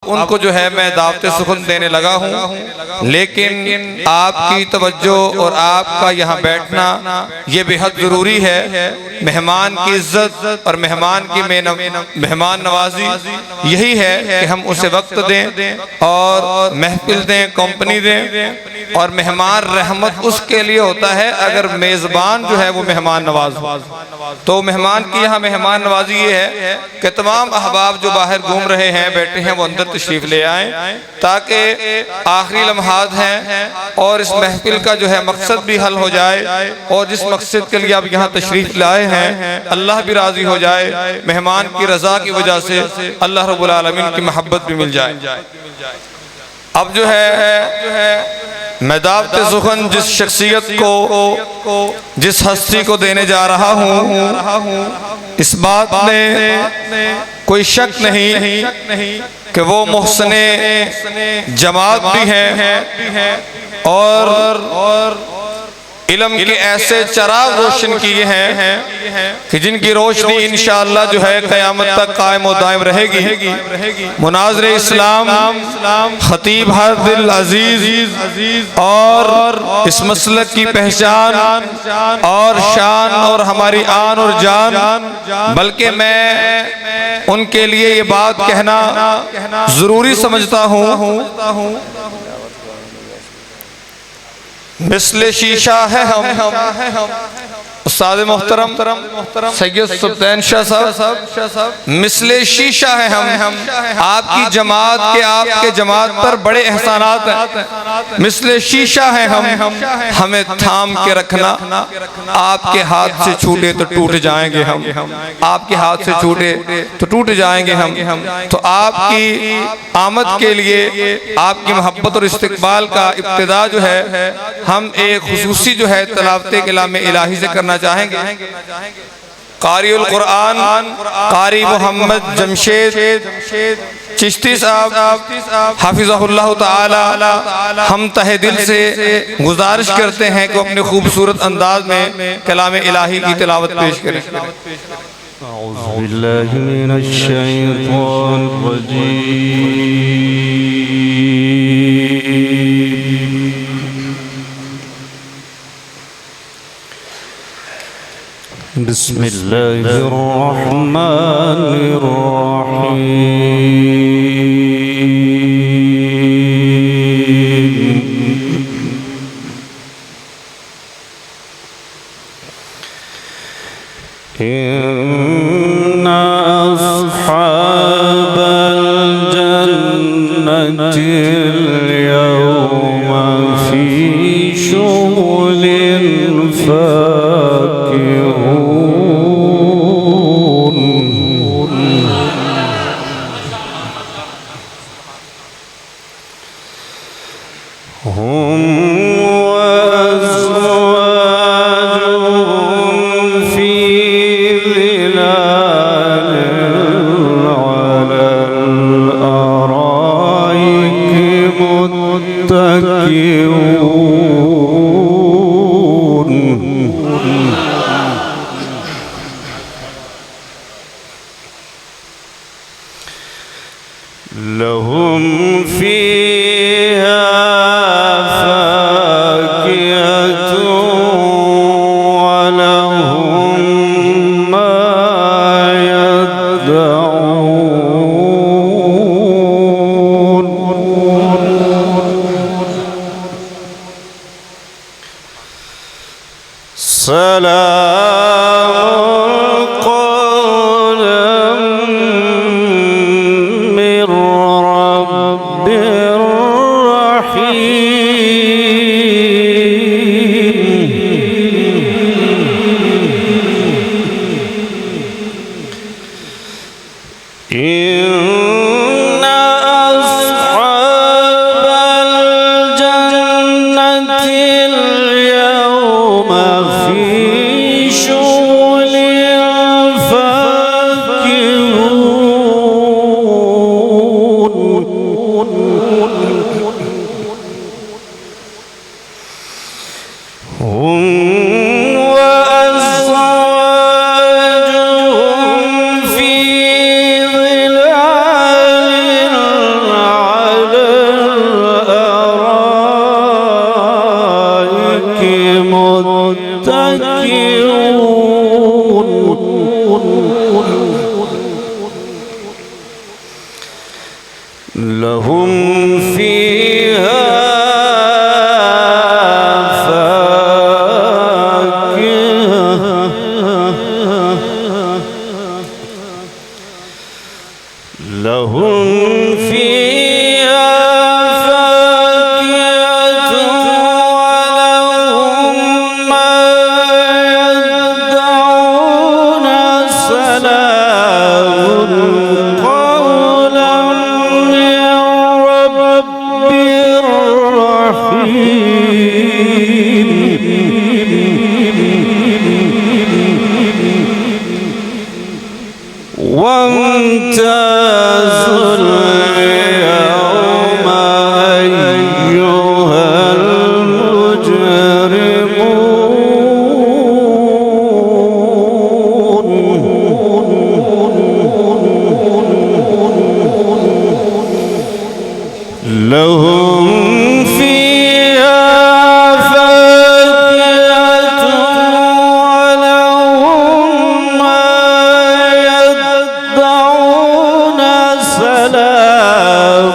उनको जो है मैं दावत सुखन देने लगा हूँ, लेकिन आपकी तवज्जो और आपका यहाँ बैठना ये बेहद ज़रूरी है। मेहमान की इज्जत और मेहमान की मेहमान नवाजी यही है कि हम उसे वक्त दें और महफिल दें, कंपनी दें। और मेहमान रहमत उसके लिए होता है अगर मेज़बान जो है वो मेहमान नवाज हो। तो मेहमान की यहाँ मेहमान नवाजी ये है कि तमाम अहबाब जो बाहर घूम रहे हैं, बैठे हैं, वो अंदर तशरीफ़ ले आएँ, ताकि आखिरी लम्हात हैं और इस महफिल का जो है मकसद भी हल हो जाए और जिस मकसद के लिए आप यहाँ तशरीफ़ लाए हैं अल्लाह भी राज़ी हो जाए, मेहमान की रज़ा की वजह से अल्लाह रब्बुल आलमीन की मोहब्बत भी मिल जाए। अब जो है मैं दावत सुखन जिस शख्सियत को, जिस हस्ती को देने जा रहा हूँ, इस बात में कोई शक नहीं कि वो मोहसिने जमात भी हैं और इल्म के ऐसे चराग रोशन किए हैं कि जिनकी रोशनी इंशाअल्लाह जो है क़यामत तक कायम और दायम रहेगी। मुनाज़िर इस्लाम खतीब हादिल अजीज और इस मसलक की पहचान और शान और हमारी आन और जान, बल्कि मैं उनके लिए ये बात कहना ज़रूरी समझता हूँ। मिसले शीशा है हम उस्ताद मोहतरम सैयद सुल्तान शाह साहब, मिसले शीशा है हम। आपकी जमात के, आपके जमात पर बड़े एहसानात हैं, मिसले शीशा है हम। हमें थाम के रखना, आपके हाथ से छूटे तो टूट जाएंगे हम, आपके हाथ से छूटे तो टूट जाएंगे हम। तो आपकी आमद के लिए, आपकी मोहब्बत और इस्तकबाल का इब्तिदा जो है हम एक खुसूसी जो है तलावते कलाम इलाही से करना चाहेंगे। क़ारिउल कुरान क़ारी मोहम्मद जमशेद चिश्ती साहब हाफिज़हुल्लाह ताला, हम तहे दिल से गुजारिश करते हैं कि अपने खूबसूरत अंदाज में कलाम इलाही की तिलावत पेश करें। अऊज़ु बिल्लाहि मिनश शैतानिर रजीम। बिस्मिल्लाहिर रहमानिर रहीम। इन्ना अस्हाबल जन्नति यौमा फी शुगुलिन फाकिहून। लहुम फीहा फाकिहतुन व लहुम मा यदऊन। सलामुन कौलन मिर रब्बिर रहीम। इन्ना अस्हाबल जन्नतिल यौमा फी لهم فيها لهم فيها فاكهة ولهم ما يدعون سلام قولا من رب رحيم وامتازوا اليوم أيها المجرمون لهم فيها فاكهة ولهم ما يدعون سلام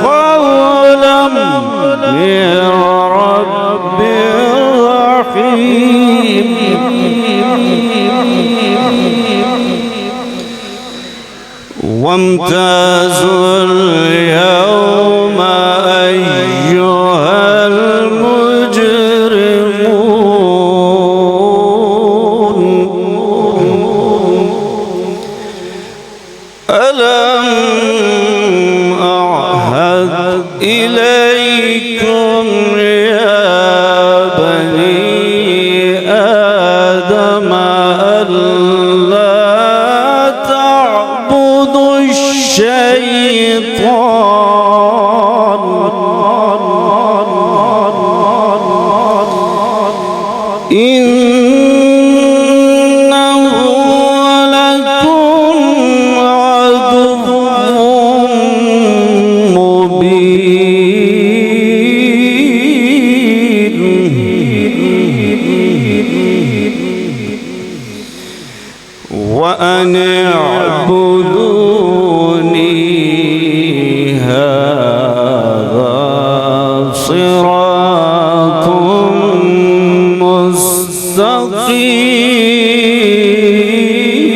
قولا من رب رحيم وامتازوا اليوم أيها المجرمون ألم أعهد إليكم يا بني آدم ألا تعبدوا الشيطان إنه لكم عدو مبين وأن اعبدوني هذا صراط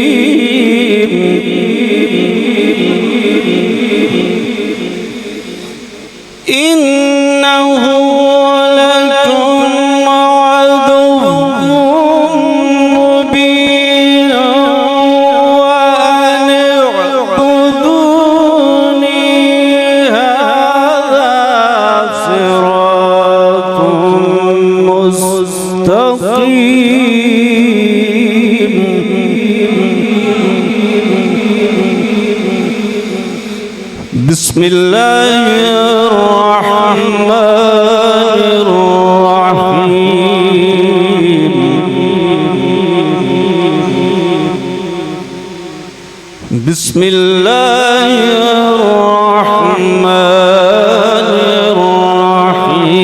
مستقيم إنه لكم عدو مبين وأن اعبدوني هذا صراط مستقيم بسم الله الرحمن الرحيم بسم الله الرحمن الرحيم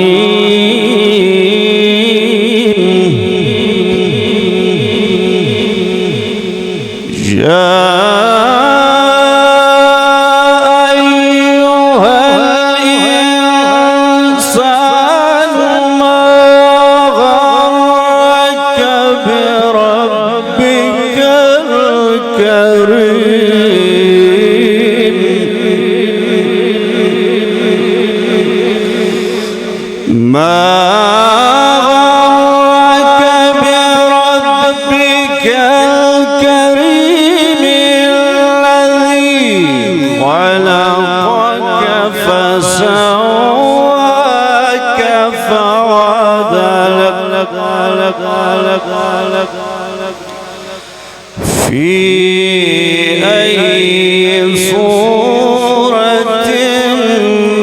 في أي صورة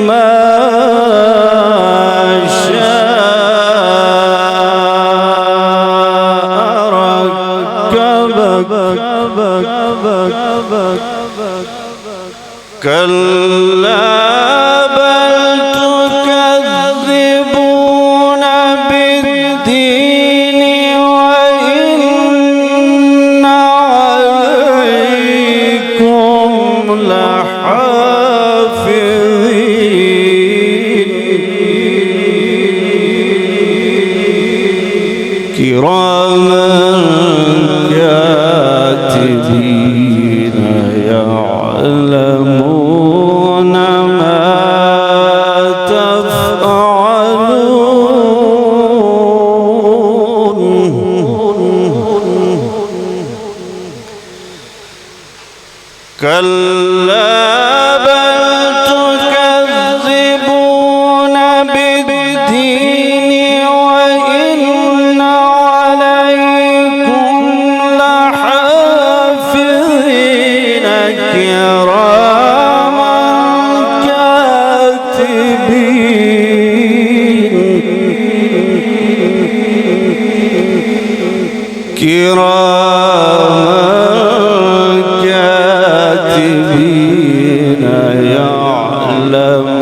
ما شاء ركبك كلا بل تكذبون بالدين وإن عليكم كراما كاتبين يعلمون ما تفعلون كلا بل تكذبون بالدين وإن عليكم لحافظين كراما كاتبين كاتبين يعلمون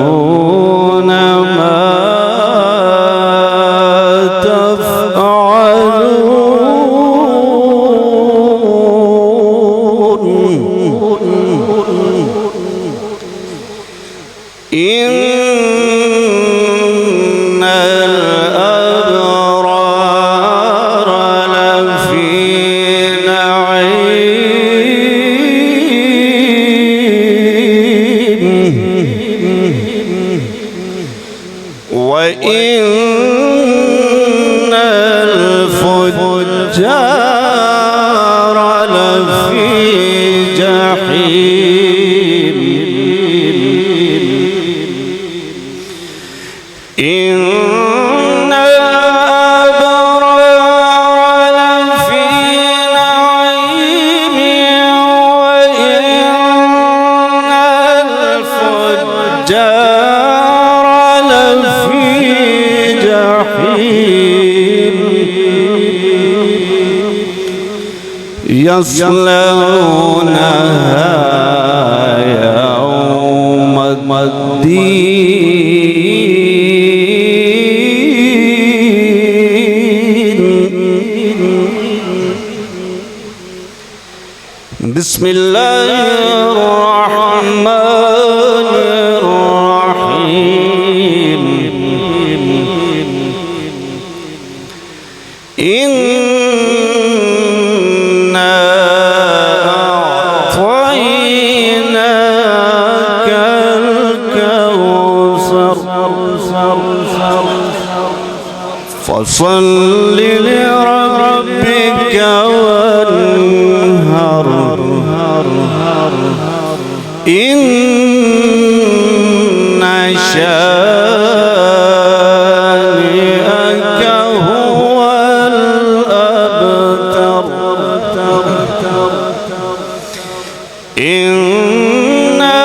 ما تفعلون إن الأبرار لفي وإن الفجار لفي جحيم إن الأبرار لفي نعيم وإن الفجار لفي جحيم يصلونها يوم الدين بسم الله الرحمن الرحيم إنا أعطيناك الكوثر فصل لربك وانهر إن شانئك هو الأبتر إنا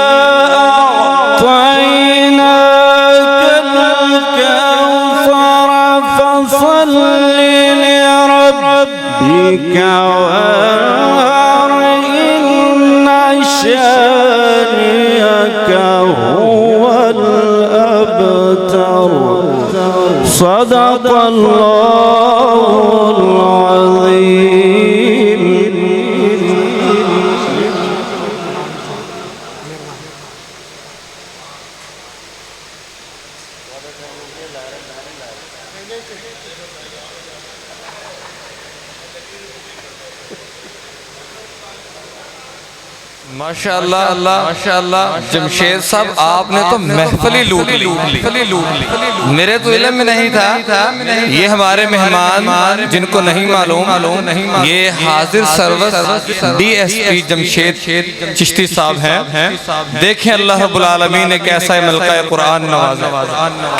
أعطيناك الكوثر فصل لربك وانهر إن شانئك هو الأبتر صدق الله العظيم माशाअल्लाह जमशेद साहब आपने तो महफिल ही लूट ली। मेरे तो इल्म में नहीं था। ये हमारे मेहमान जिनको नहीं मालूम ये हाजिर सरवस DSP जमशेद चिश्ती साहब हैं। देखें अल्लाह रब्बुल आलमीन ने कैसा मलका कुरान नवाजा,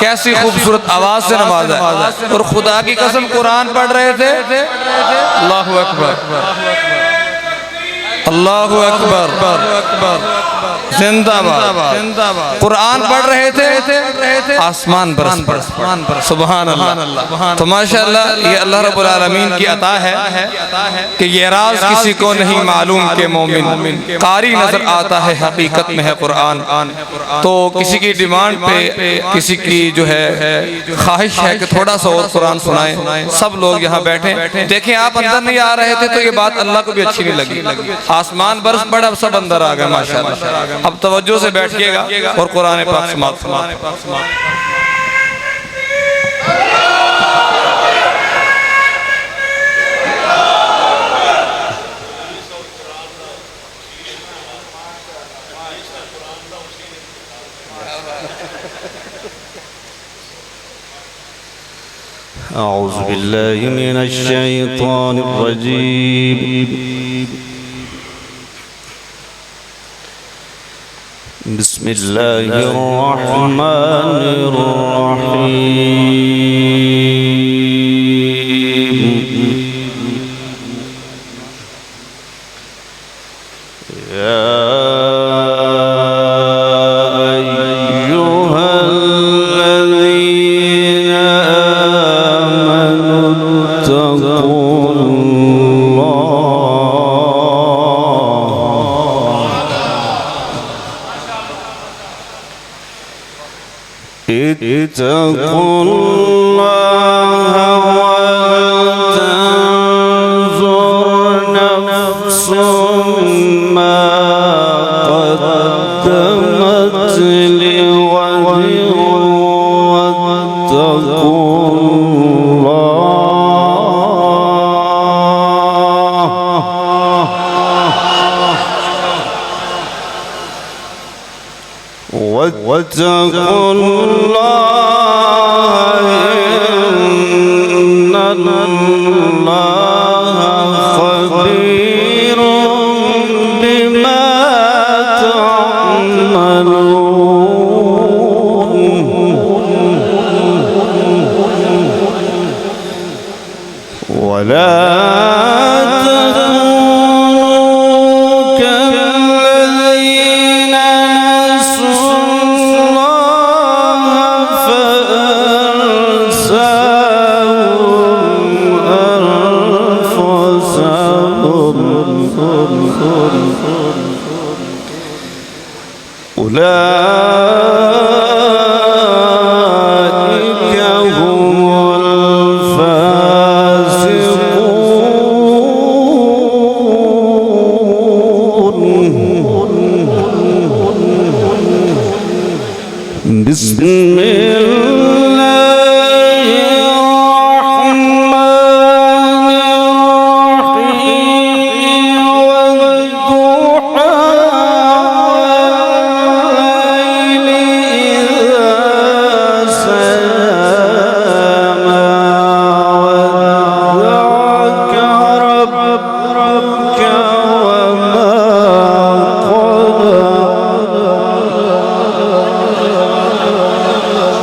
कैसी खूबसूरत आवाज से नवाजा। और खुदा की कसम कुरान पढ़ रहे थे। अल्लाहु अकबर अल्लाहु अकबर जिंदाबाद। कुरान पढ़ रहे थे, आसमान बरस सुभान अल्लाह। तो माशाअल्लाह ये अल्लाह रब्बुल आलमीन की अता है कि ये राज किसी को नहीं मालूम के मोमिन कारी नजर आता है, हकीकत में है कुरान। तो किसी की डिमांड पे किसी की जो है ख्वाहिश है कि थोड़ा सा और कुरान सुनाएं, सब लोग यहाँ बैठे। देखें आप अंदर नहीं आ रहे थे तो ये बात अल्लाह को भी अच्छी नहीं लगी। आसमान बरस पड़ा, सब अंदर आ गए माशाअल्लाह। अब तवज्जो से बैठिएगा और कुरान पाक समाप्त। أعوذ بالله من الشيطان الرجيم. بسم الله الرحمن الرحيم. يا أيها الذين آمنوا اتقوا الله اتقوا الله ولتنظر نفس ما قدمت لغد واتقوا الله واتقوا الله إن الله خبير بما تعملون. ولا تكونوا كالذين نسوا الله فأنساهم أنفسهم. أولئك هم الفاسقون. بسم الله الرحمن الرحيم. والضحى والليل إذا سجى ما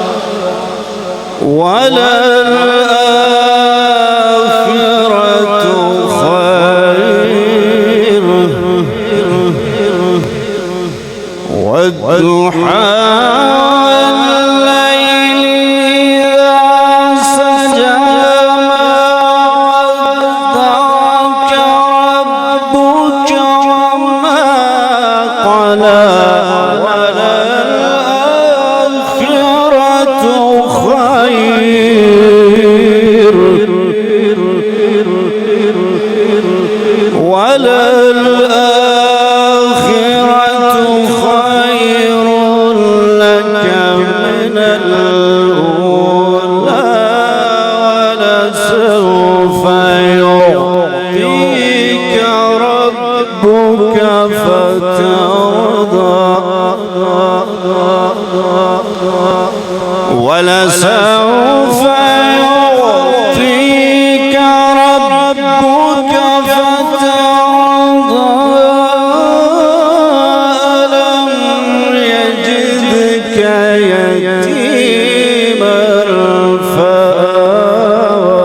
ودعك ربك وما قلى. وللآخرة خير. والضحى والليل إذا سجى ما ودعك ربك وما قلى. وللآخرة خير. وللآخرة خير لك من الأولى. ولسوف يعطيك ربك فترضى. ولسوف يعطيك ربك فترضى. ألم يجدك يتيما فآوى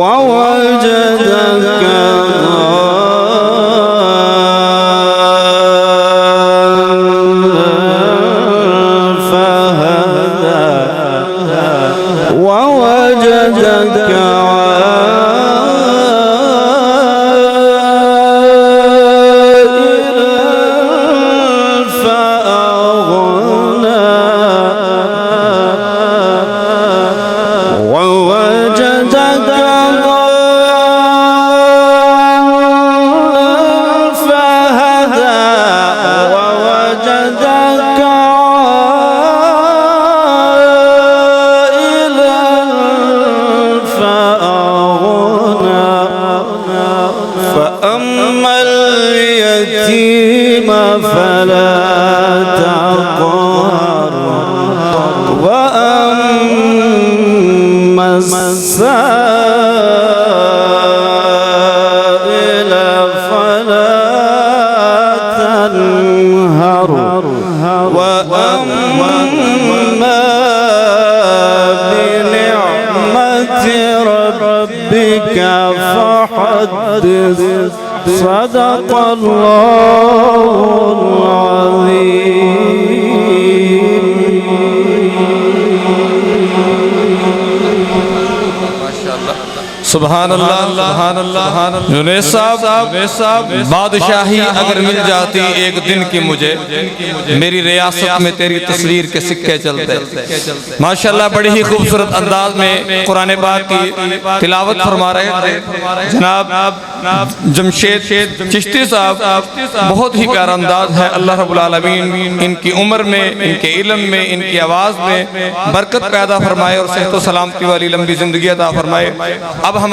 ووجدك ووجدك عائلا فأغنى. ووجدك ضالا فهدى. ووجدك فأما اليتيم فلا وأما بنعمة ربك فحدث صدق الله العظيم सुभान अल्लाह सुभान अल्लाह। जुनैद साहब बादशाही अगर मिल जाती एक दिन की मुझे, मेरी रियासत में तेरी तस्वीर के सिक्के चलते। माशाअल्लाह बड़ी ही खूबसूरत अंदाज में कुरान पाक की तिलावत फरमा रहे थे जनाब जमशेद चिश्ती साहब। बहुत ही प्यारा अंदाज है। अल्लाह रब्बुल आलमीन इनकी उम्र में, इनके इल्म में, इनकी आवाज़ में बरकत पैदा फरमाए और सेहत व सलामती वाली लंबी ज़िंदगी अता फरमाए। अब हम